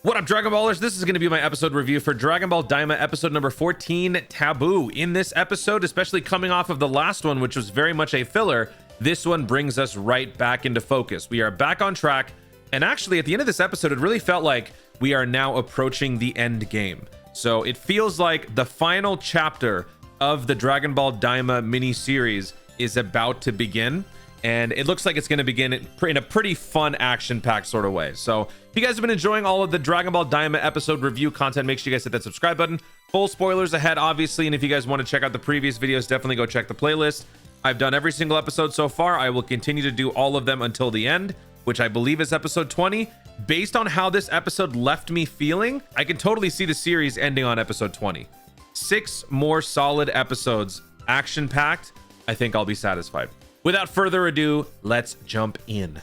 What up, Dragon Ballers? This is going to be my episode review for Dragon Ball Daima episode number 14, Taboo. In this episode, especially coming off of the last one, which was very much a filler, this one brings us right back into focus. We are back on track, and actually at the end of this episode, it really felt like we are now approaching the end game. So it feels like the final chapter of the Dragon Ball Daima mini-series is about to begin. And it looks like it's going to begin in a pretty fun, action-packed sort of way. So if you guys have been enjoying all of the Dragon Ball Daima episode review content, make sure you guys hit that subscribe button. Full spoilers ahead, obviously. And if you guys want to check out the previous videos, definitely go check the playlist. I've done every single episode so far. I will continue to do all of them until the end, which I believe is episode 20. Based on how this episode left me feeling, I can totally see the series ending on episode 20. 6 more solid episodes, action-packed. I think I'll be satisfied. Without further ado, let's jump in.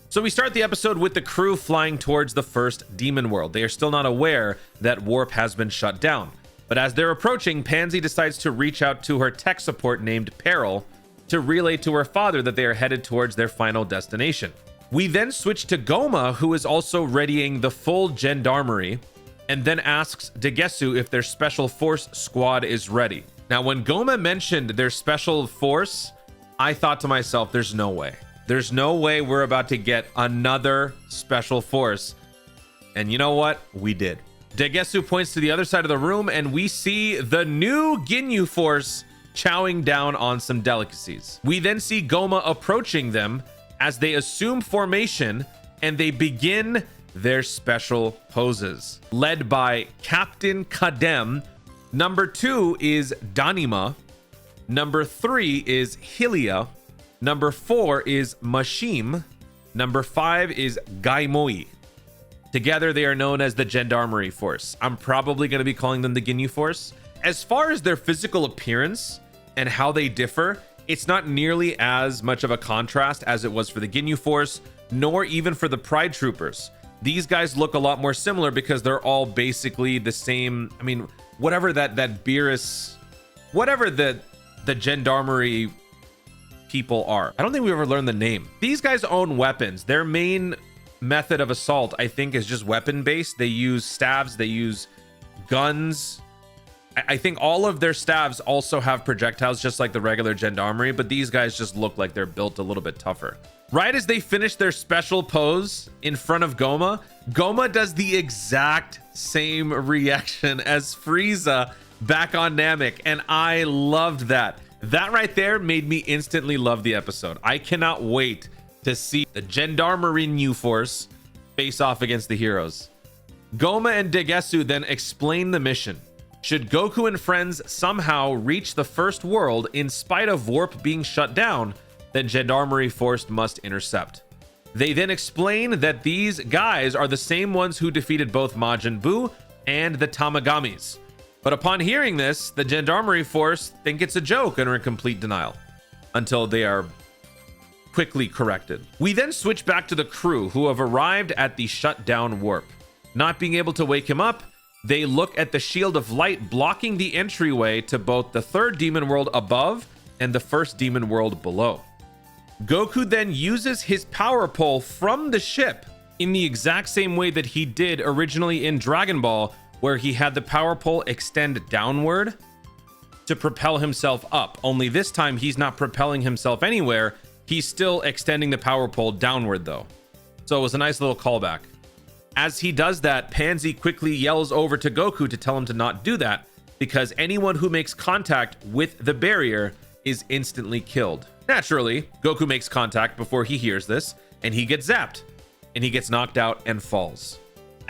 So we start the episode with the crew flying towards the first demon world. They are still not aware that warp has been shut down. But as they're approaching, Pansy decides to reach out to her tech support named Peril to relay to her father that they are headed towards their final destination. We then switch to Goma, who is also readying the full gendarmerie, and then asks Dagesu if their special force squad is ready. Now, when Goma mentioned their special force, I thought to myself, there's no way. There's no way we're about to get another special force. And you know what? We did. Dagesu points to the other side of the room, and we see the new Ginyu force chowing down on some delicacies. We then see Goma approaching them as they assume formation, and they begin their special poses. Led by Captain Kadem. Number 2 is Daima. Number 3 is Hylia. Number 4 is Mashim. Number 5 is Gaimoi. Together, they are known as the Gendarmerie Force. I'm probably going to be calling them the Ginyu Force. As far as their physical appearance and how they differ, it's not nearly as much of a contrast as it was for the Ginyu Force, nor even for the Pride Troopers. These guys look a lot more similar because they're all basically the same. I mean, whatever that Beerus, whatever the gendarmerie people are. I don't think we ever learned the name. These guys own weapons. Their main method of assault, I think, is just weapon based. They use staves, they use guns. I think all of their staves also have projectiles, just like the regular gendarmerie, but these guys just look like they're built a little bit tougher. Right as they finish their special pose in front of Goma, Goma does the exact same reaction as Frieza back on Namek, and I loved that. That right there made me instantly love the episode. I cannot wait to see the Gendarmerie New Force face off against the heroes. Goma and Dagesu then explain the mission. Should Goku and friends somehow reach the first world in spite of warp being shut down, then Gendarmerie Force must intercept. They then explain that these guys are the same ones who defeated both Majin Buu and the Tamagamis. But upon hearing this, the Gendarmerie Force think it's a joke and are in complete denial until they are quickly corrected. We then switch back to the crew who have arrived at the shutdown warp. Not being able to wake him up, they look at the shield of light blocking the entryway to both the third demon world above and the first demon world below. Goku then uses his power pole from the ship in the exact same way that he did originally in Dragon Ball, where he had the power pole extend downward to propel himself up. Only this time he's not propelling himself anywhere. He's still extending the power pole downward though. So it was a nice little callback. As he does that, Pansy quickly yells over to Goku to tell him to not do that, because anyone who makes contact with the barrier is instantly killed. Naturally, Goku makes contact before he hears this, and he gets zapped, and he gets knocked out and falls.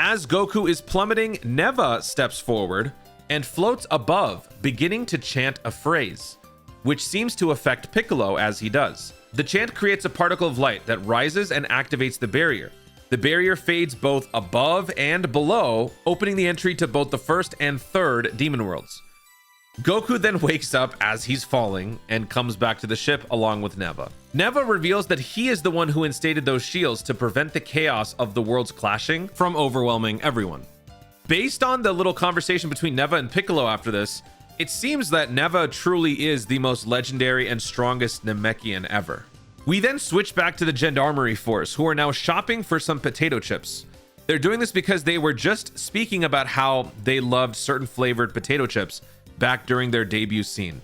As Goku is plummeting, Neva steps forward and floats above, beginning to chant a phrase, which seems to affect Piccolo as he does. The chant creates a particle of light that rises and activates the barrier. The barrier fades both above and below, opening the entry to both the first and third demon worlds. Goku then wakes up as he's falling and comes back to the ship along with Neva. Neva reveals that he is the one who instated those shields to prevent the chaos of the worlds clashing from overwhelming everyone. Based on the little conversation between Neva and Piccolo after this, it seems that Neva truly is the most legendary and strongest Namekian ever. We then switch back to the Gendarmerie Force, who are now shopping for some potato chips. They're doing this because they were just speaking about how they loved certain flavored potato chips back during their debut scene.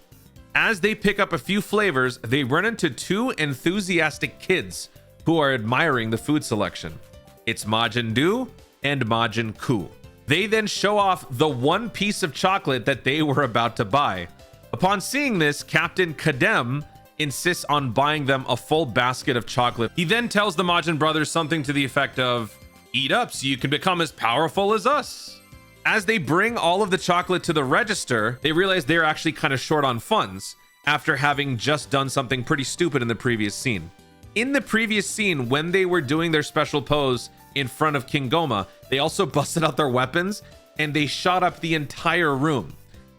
As they pick up a few flavors, they run into two enthusiastic kids who are admiring the food selection. It's Majin Do and Majin Ku. They then show off the one piece of chocolate that they were about to buy. Upon seeing this, Captain Kadem insists on buying them a full basket of chocolate. He then tells the Majin brothers something to the effect of, "Eat up so you can become as powerful as us." As they bring all of the chocolate to the register, they realize they're actually kind of short on funds after having just done something pretty stupid in the previous scene. In the previous scene, when they were doing their special pose in front of King Goma, they also busted out their weapons and they shot up the entire room,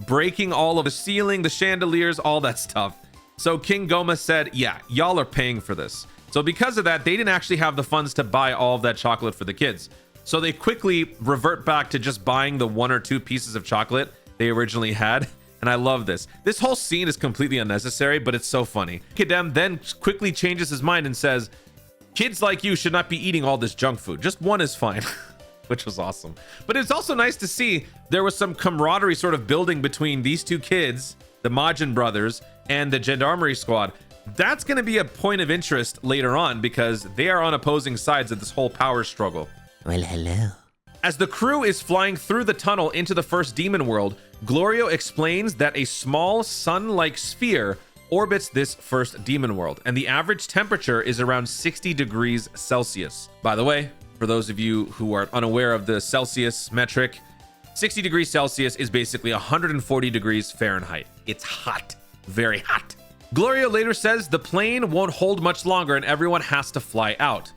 breaking all of the ceiling, the chandeliers, all that stuff. So King Goma said, yeah, y'all are paying for this. So because of that, they didn't actually have the funds to buy all of that chocolate for the kids. So they quickly revert back to just buying the one or two pieces of chocolate they originally had. And I love this. This whole scene is completely unnecessary, but it's so funny. Kadem then quickly changes his mind and says, "Kids like you should not be eating all this junk food. Just one is fine." Which was awesome. But it's also nice to see there was some camaraderie sort of building between these two kids, the Majin brothers, and the Gendarmerie squad. That's going to be a point of interest later on because they are on opposing sides of this whole power struggle. Well, hello. As the crew is flying through the tunnel into the first demon world, Glorio explains that a small sun-like sphere orbits this first demon world, and the average temperature is around 60 degrees Celsius. By the way, for those of you who are unaware of the Celsius metric, 60 degrees Celsius is basically 140 degrees Fahrenheit. It's hot, very hot. Glorio later says the plane won't hold much longer and everyone has to fly out.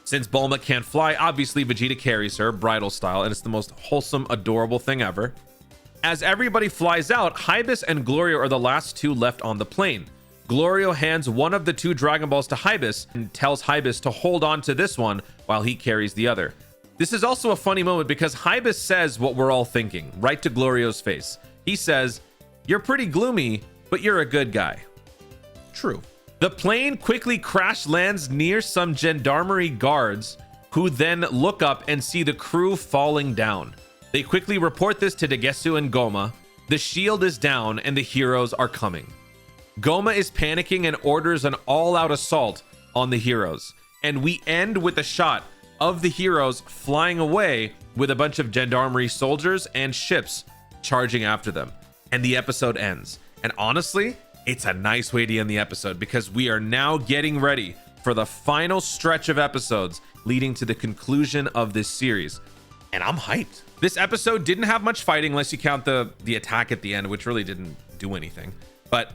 Since Bulma can't fly, obviously Vegeta carries her, bridal style, and it's the most wholesome, adorable thing ever. As everybody flies out, Hybis and Glorio are the last two left on the plane. Glorio hands one of the two Dragon Balls to Hybis and tells Hybis to hold on to this one while he carries the other. This is also a funny moment because Hybis says what we're all thinking, right to Glorio's face. He says, "You're pretty gloomy, but you're a good guy." True. The plane quickly crash lands near some gendarmerie guards who then look up and see the crew falling down. They quickly report this to Degesu and Goma. The shield is down and the heroes are coming. Goma is panicking and orders an all-out assault on the heroes. And we end with a shot of the heroes flying away with a bunch of gendarmerie soldiers and ships charging after them. And the episode ends. And honestly, it's a nice way to end the episode because we are now getting ready for the final stretch of episodes leading to the conclusion of this series. And I'm hyped. This episode didn't have much fighting unless you count the attack at the end, which really didn't do anything. But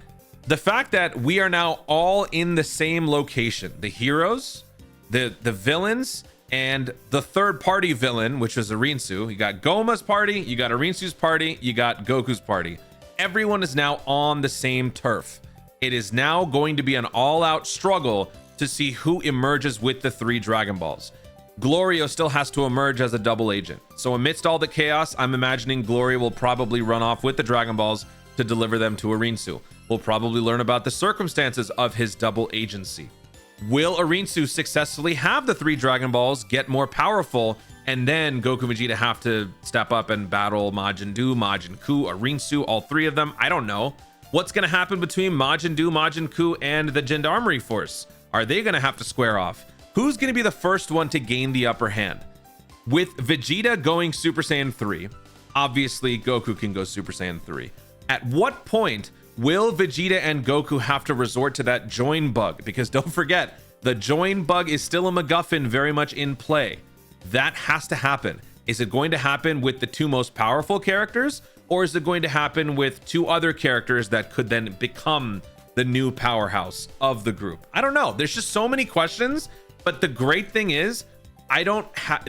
the fact that we are now all in the same location, the heroes, the villains, and the third party villain, which was Rinsu. You got Goma's party, you got Rinsu's party, you got Goku's party. Everyone is now on the same turf. It is now going to be an all-out struggle to see who emerges with the 3 Dragon Balls. Glorio still has to emerge as a double agent. So amidst all the chaos, I'm imagining Glorio will probably run off with the Dragon Balls to deliver them to Rinsu. We'll probably learn about the circumstances of his double agency. Will Rinsu successfully have the 3 Dragon Balls, get more powerful, and then Goku and Vegeta have to step up and battle Majin Do, Majin Ku, Rinsu, all 3 of them? I don't know. What's going to happen between Majin Do, Majin Ku, and the Gendarmerie Force? Are they going to have to square off? Who's going to be the first one to gain the upper hand? With Vegeta going Super Saiyan 3, obviously Goku can go Super Saiyan 3. At what point will Vegeta and Goku have to resort to that join bug? Because don't forget, the join bug is still a MacGuffin very much in play. That has to happen. Is it going to happen with the 2 most powerful characters? Or is it going to happen with 2 other characters that could then become the new powerhouse of the group? I don't know. There's just so many questions. But the great thing is,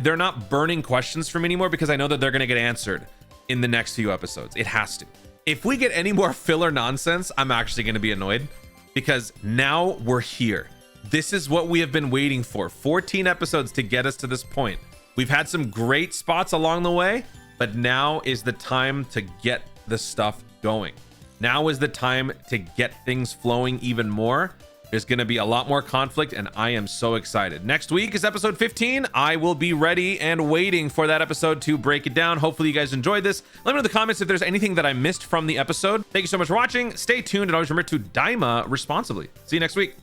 they're not burning questions for me anymore because I know that they're going to get answered in the next few episodes. It has to. If we get any more filler nonsense, I'm actually going to be annoyed because now we're here. This is what we have been waiting for. 14 episodes to get us to this point. We've had some great spots along the way, but now is the time to get the stuff going. Now is the time to get things flowing even more. There's going to be a lot more conflict, and I am so excited. Next week is episode 15. I will be ready and waiting for that episode to break it down. Hopefully you guys enjoyed this. Let me know in the comments if there's anything that I missed from the episode. Thank you so much for watching. Stay tuned, and always remember to Daima responsibly. See you next week.